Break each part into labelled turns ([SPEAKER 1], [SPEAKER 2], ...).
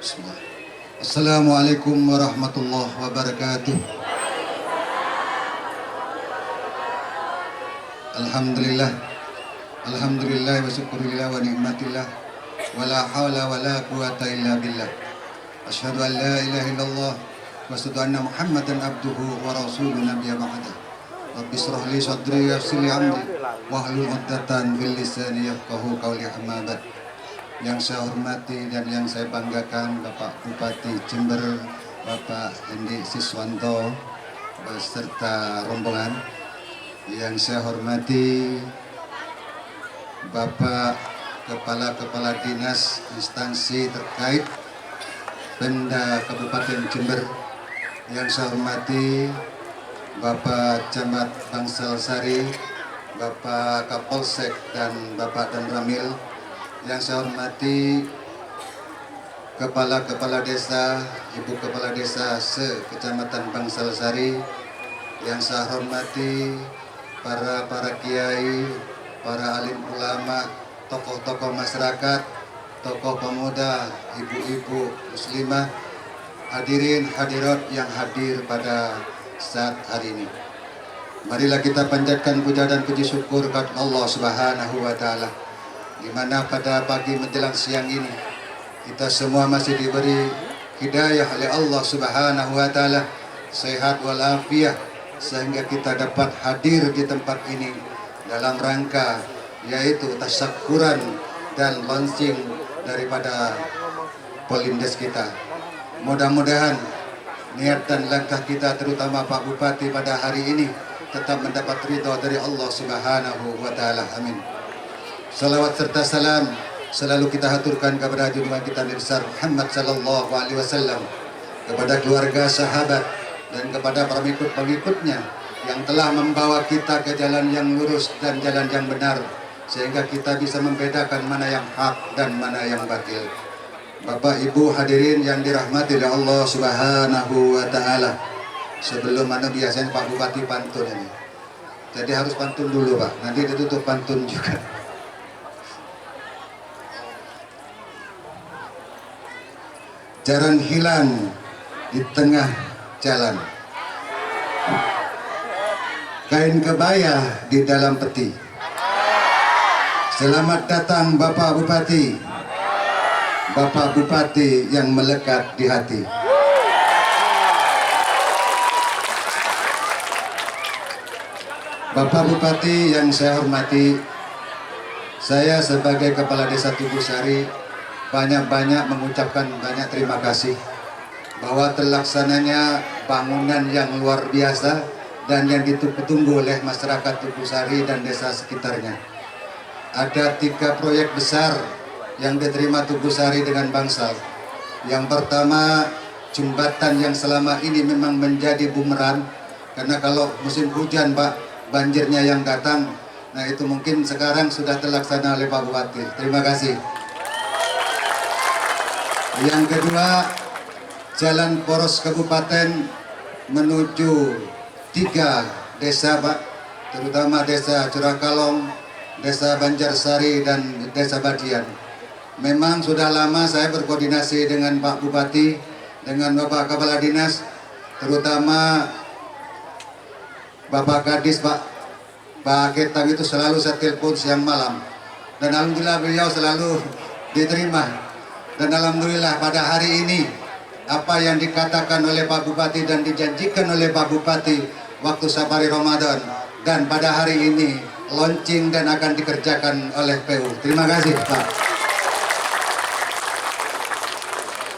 [SPEAKER 1] Bismillah. Assalamualaikum warahmatullahi wabarakatuh. Alhamdulillah. Alhamdulillah wa syukurillah wa ni'matillah. Wa la hawla wa la quwata illa billah. Asyhadu an la ilaha illallah wa asyhadu anna Muhammadan abduhu wa rasuluhu nabiyya ba'da. Rabbi shrah li sadri wa yassir li amri wahlul 'uqdatam min lisani yafqahu qawli amma ba'd. Yang saya hormati dan yang saya banggakan Bapak Bupati Jember, Bapak Hendi Siswanto beserta rombongan. Yang saya hormati Bapak Kepala Dinas instansi terkait Pemda Kabupaten Jember. Yang saya hormati Bapak Camat Bangsal Sari, Bapak Kapolsek dan Bapak Dan Ramil. Yang saya hormati Kepala Desa, Ibu Kepala Desa se-Kecamatan Bangsal Sari. Yang saya hormati para kiai, para alim ulama, tokoh-tokoh masyarakat, tokoh pemuda, ibu-ibu muslimah, hadirin hadirat yang hadir pada saat hari ini. Marilah kita panjatkan puja dan puji syukur kepada Allah Subhanahu wa taala, di mana pada pagi menjelang siang ini kita semua masih diberi hidayah oleh Allah Subhanahu wa taala, sehat walafiat, sehingga kita dapat hadir di tempat ini dalam rangka yaitu tasyakuran dan launching daripada Polindes kita. Mudah-mudahan niat dan langkah kita, terutama Pak Bupati pada hari ini, tetap mendapat ridho dari Allah Subhanahu wa taala. Amin. Salawat serta salam selalu kita haturkan kepada junjungan kita Nabi besar Muhammad sallallahu alaihi wasallam, kepada keluarga, sahabat, dan kepada pengikut-pengikutnya yang telah membawa kita ke jalan yang lurus dan jalan yang benar, sehingga kita bisa membedakan mana yang hak dan mana yang batil. Bapak Ibu hadirin yang dirahmati oleh Allah Subhanahu wa taala. Sebelum mana biasanya Pak Bupati pantun ini. Jadi harus pantun dulu, Pak. Nanti ditutup pantun juga. Jarang hilang di tengah jalan, kain kebaya di dalam peti. Selamat datang Bapak Bupati, Bapak Bupati yang melekat di hati. Bapak Bupati yang saya hormati, saya sebagai Kepala Desa Tubusari banyak-banyak mengucapkan banyak terima kasih bahwa terlaksananya bangunan yang luar biasa dan yang ditunggu-tunggu oleh masyarakat Tubusari dan desa sekitarnya. Ada 3 proyek besar yang diterima Tubusari dengan Bangsal. Yang pertama, jembatan yang selama ini memang menjadi bumerang, karena kalau musim hujan, Pak, banjirnya yang datang. Nah, itu mungkin sekarang sudah terlaksana oleh Pak Bupati. Terima kasih. Yang kedua, jalan poros kabupaten menuju 3 desa, Pak, terutama desa Curakalong, desa Banjarsari, dan desa Badian. Memang sudah lama saya berkoordinasi dengan Pak Bupati, dengan Bapak Kepala Dinas, terutama Bapak Kadis, Pak Ketang, itu selalu saya telepon siang malam. Dan alhamdulillah beliau selalu diterima. Dan alhamdulillah pada hari ini apa yang dikatakan oleh Pak Bupati dan dijanjikan oleh Pak Bupati waktu safari Ramadan, dan pada hari ini launching dan akan dikerjakan oleh PU. Terima kasih, Pak.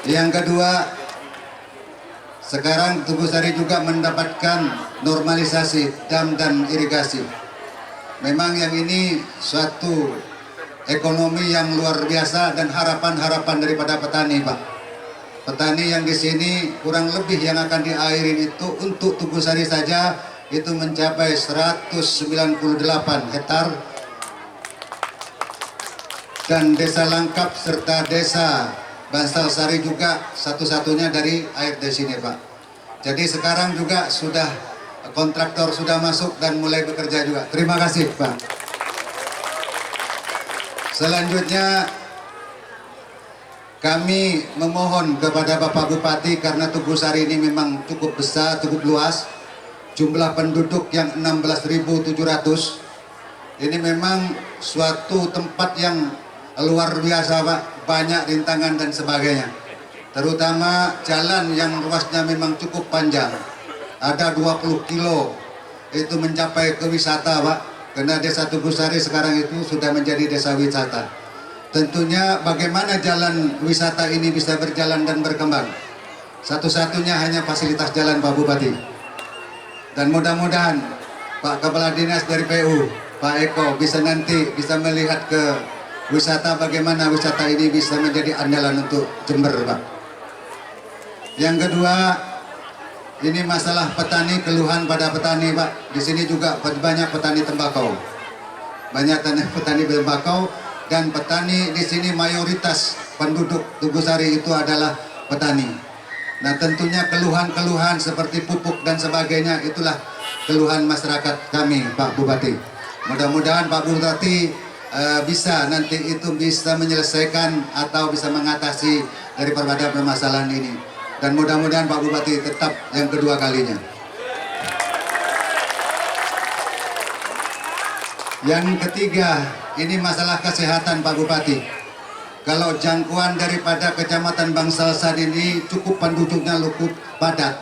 [SPEAKER 1] Yang kedua, sekarang Tubusari juga mendapatkan normalisasi dam dan irigasi. Memang yang ini suatu ekonomi yang luar biasa dan harapan-harapan daripada petani, Pak. Petani yang di sini kurang lebih yang akan diairin itu untuk Tubusari saja itu mencapai 198 hektar, dan desa Langkap serta desa Bangsal Sari juga satu-satunya dari air di sini, Pak. Jadi sekarang juga sudah kontraktor sudah masuk dan mulai bekerja juga. Terima kasih, Pak. Selanjutnya kami memohon kepada Bapak Bupati, karena Tugusari ini memang cukup besar, cukup luas, jumlah penduduk yang 16.700. Ini memang suatu tempat yang luar biasa Pak, banyak rintangan dan sebagainya. Terutama jalan yang ruasnya memang cukup panjang, ada 20 kilo, itu mencapai ke wisata Pak, karena desa Tugusari sekarang itu sudah menjadi desa wisata. Tentunya bagaimana jalan wisata ini bisa berjalan dan berkembang, satu-satunya hanya fasilitas jalan Pak Bupati. Dan mudah-mudahan Pak Kepala Dinas dari PU, Pak Eko, bisa melihat ke wisata, bagaimana wisata ini bisa menjadi andalan untuk Jember Pak. Yang kedua, ini masalah petani, keluhan pada petani Pak. Di sini juga banyak petani tembakau, banyak petani tembakau, dan petani di sini mayoritas penduduk Tugusari itu adalah petani. Nah tentunya keluhan-keluhan seperti pupuk dan sebagainya, itulah keluhan masyarakat kami Pak Bupati. Mudah-mudahan Pak Bupati bisa nanti itu bisa menyelesaikan atau bisa mengatasi daripada permasalahan ini. Dan mudah-mudahan Pak Bupati tetap yang kedua kalinya. Yang ketiga, ini masalah kesehatan Pak Bupati. Kalau jangkauan daripada Kecamatan Bangsalsan ini cukup penduduknya cukup padat.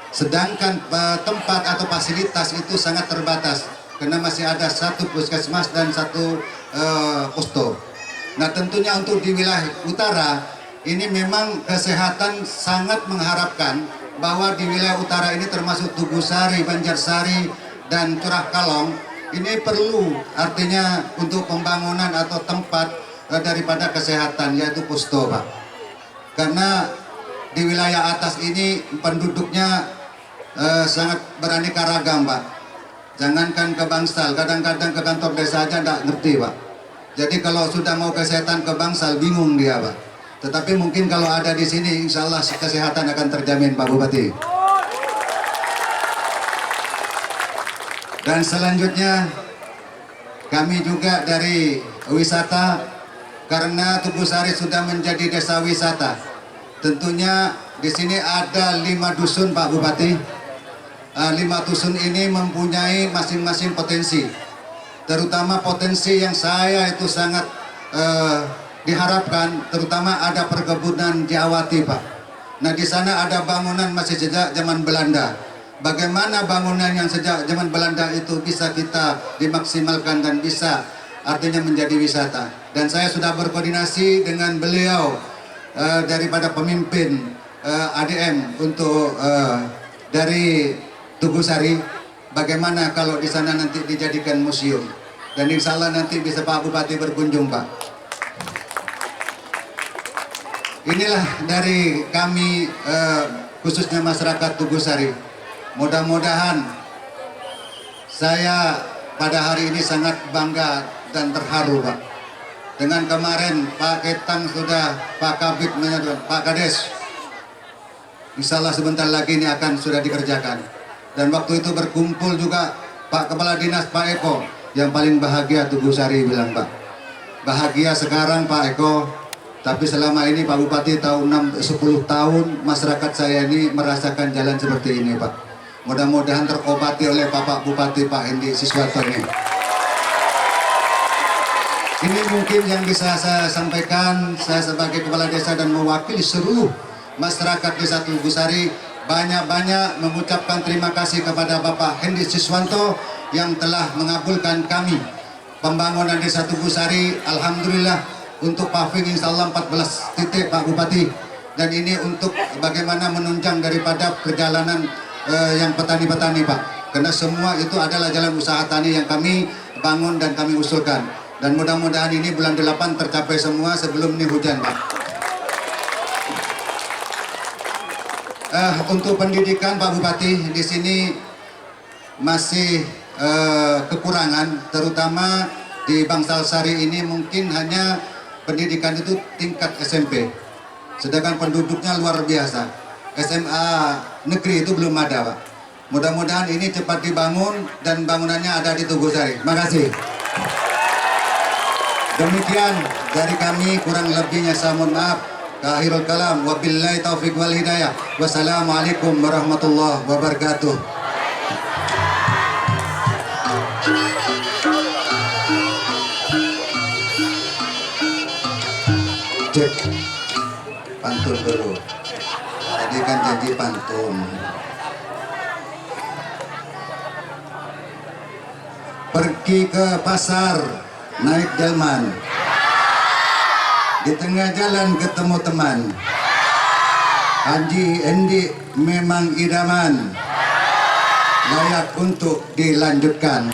[SPEAKER 1] Sedangkan tempat atau fasilitas itu sangat terbatas, karena masih ada satu puskesmas dan satu posto. Nah tentunya untuk di wilayah utara ini memang kesehatan sangat mengharapkan bahwa di wilayah utara ini termasuk Tugusari, Banjarsari, dan Curah Kalong, ini perlu artinya untuk pembangunan atau tempat daripada kesehatan, yaitu posto Pak. Karena di wilayah atas ini penduduknya sangat beraneka ragam Pak. Jangankan ke Bangsal, kadang-kadang ke kantor desa aja tidak ngerti Pak. Jadi kalau sudah mau kesehatan ke Bangsal bingung dia Pak. Tetapi mungkin kalau ada di sini insya Allah kesehatan akan terjamin Pak Bupati. Dan selanjutnya kami juga dari wisata, karena Tugusari sudah menjadi desa wisata. Tentunya di sini ada 5 dusun Pak Bupati. 5 dusun ini mempunyai masing-masing potensi. Terutama potensi yang saya itu sangat diharapkan, terutama ada perkebunan Jawati Pak. Nah di sana ada bangunan masih sejak zaman Belanda. Bagaimana bangunan yang sejak zaman Belanda itu bisa kita dimaksimalkan dan bisa artinya menjadi wisata. Dan saya sudah berkoordinasi dengan beliau daripada pemimpin ADM untuk dari Tugusari, bagaimana kalau di sana nanti dijadikan museum. Dan insya Allah nanti bisa Pak Bupati berkunjung Pak. Inilah dari kami khususnya masyarakat Tugusari. Mudah-mudahan saya pada hari ini sangat bangga dan terharu Pak. Dengan kemarin Pak Ketang sudah, Pak Kabit menyatakan, Pak Kades, insya Allah sebentar lagi ini akan sudah dikerjakan. Dan waktu itu berkumpul juga Pak Kepala Dinas Pak Eko, yang paling bahagia Tugusari bilang Pak. Bahagia sekarang Pak Eko, tapi selama ini Pak Bupati tahun 10 tahun masyarakat saya ini merasakan jalan seperti ini Pak. Mudah-mudahan terobati oleh Bapak Bupati Pak Hendi Siswanto ini. Ini mungkin yang bisa saya sampaikan, saya sebagai kepala desa dan mewakili seluruh masyarakat desa Tugusari, banyak-banyak mengucapkan terima kasih kepada Bapak Hendi Siswanto yang telah mengabulkan kami pembangunan desa Tugusari. Alhamdulillah untuk paving insya Allah 14 titik Pak Bupati, dan ini untuk bagaimana menunjang daripada perjalanan yang petani-petani Pak, karena semua itu adalah jalan usaha tani yang kami bangun dan kami usulkan. Dan mudah-mudahan ini bulan 8 tercapai semua sebelum ini hujan Pak. Untuk pendidikan Pak Bupati di sini masih kekurangan, terutama di Bangsalsari ini mungkin hanya pendidikan itu tingkat SMP, sedangkan penduduknya luar biasa. SMA negeri itu belum ada Pak. Mudah-mudahan ini cepat dibangun dan bangunannya ada di Tugusari. Terima kasih. Demikian dari kami, kurang lebihnya saya mohon maaf. Akhirul kalam, wabillahi taufiq wal hidayah. Wassalamualaikum warahmatullahi wabarakatuh. Cek pantun dulu. Tadi kan janji pantun. Pergi ke pasar, naik delman. Di tengah jalan ketemu teman. Haji Endi memang idaman, layak untuk dilanjutkan.